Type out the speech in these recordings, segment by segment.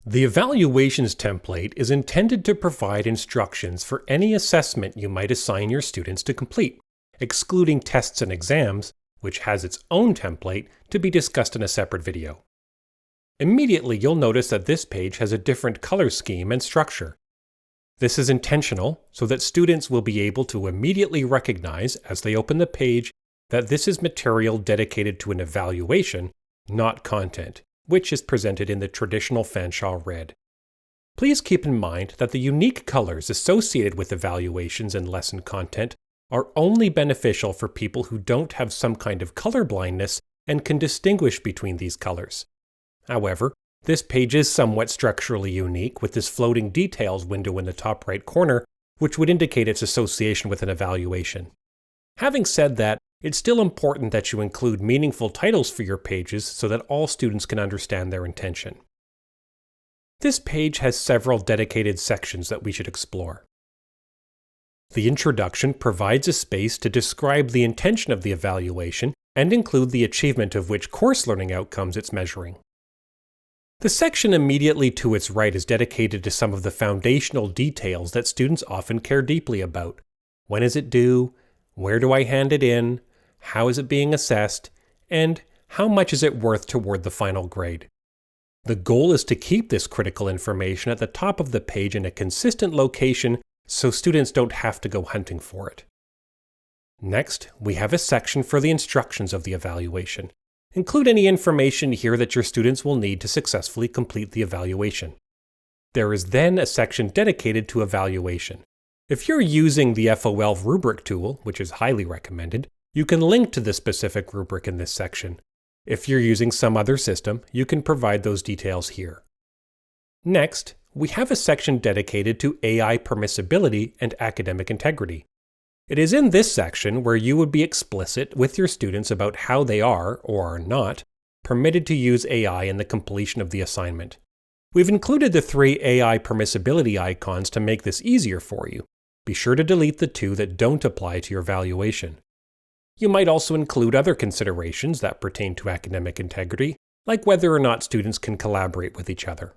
The evaluations template is intended to provide instructions for any assessment you might assign your students to complete, excluding tests and exams, which has its own template to be discussed in a separate video. Immediately, you'll notice that this page has a different color scheme and structure. This is intentional so that students will be able to immediately recognize as they open the page that this is material dedicated to an evaluation, not content, which is presented in the traditional Fanshawe red. Please keep in mind that the unique colors associated with evaluations and lesson content are only beneficial for people who don't have some kind of color blindness and can distinguish between these colors. However, this page is somewhat structurally unique with this floating details window in the top right corner, which would indicate its association with an evaluation. Having said that, it's still important that you include meaningful titles for your pages so that all students can understand their intention. This page has several dedicated sections that we should explore. The introduction provides a space to describe the intention of the evaluation and include the achievement of which course learning outcomes it's measuring. The section immediately to its right is dedicated to some of the foundational details that students often care deeply about. When is it due? Where do I hand it in? How is it being assessed? And how much is it worth toward the final grade? The goal is to keep this critical information at the top of the page in a consistent location so students don't have to go hunting for it. Next, we have a section for the instructions of the evaluation. Include any information here that your students will need to successfully complete the evaluation. There is then a section dedicated to evaluation. If you're using the FOL rubric tool, which is highly recommended, you can link to the specific rubric in this section. If you're using some other system, you can provide those details here. Next, we have a section dedicated to AI permissibility and academic integrity. It is in this section where you would be explicit with your students about how they are, or are not, permitted to use AI in the completion of the assignment. We've included the 3 AI permissibility icons to make this easier for you. Be sure to delete the 2 that don't apply to your evaluation. You might also include other considerations that pertain to academic integrity, like whether or not students can collaborate with each other.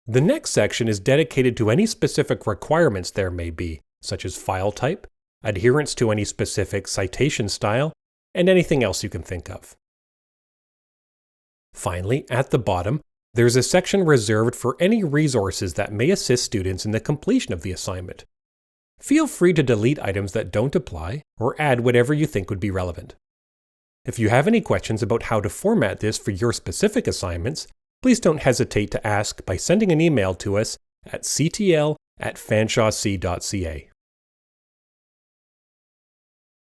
The next section is dedicated to any specific requirements there may be, such as file type, adherence to any specific citation style, and anything else you can think of. Finally, at the bottom, there's a section reserved for any resources that may assist students in the completion of the assignment. Feel free to delete items that don't apply, or add whatever you think would be relevant. If you have any questions about how to format this for your specific assignments, please don't hesitate to ask by sending an email to us at ctl@fanshawec.ca.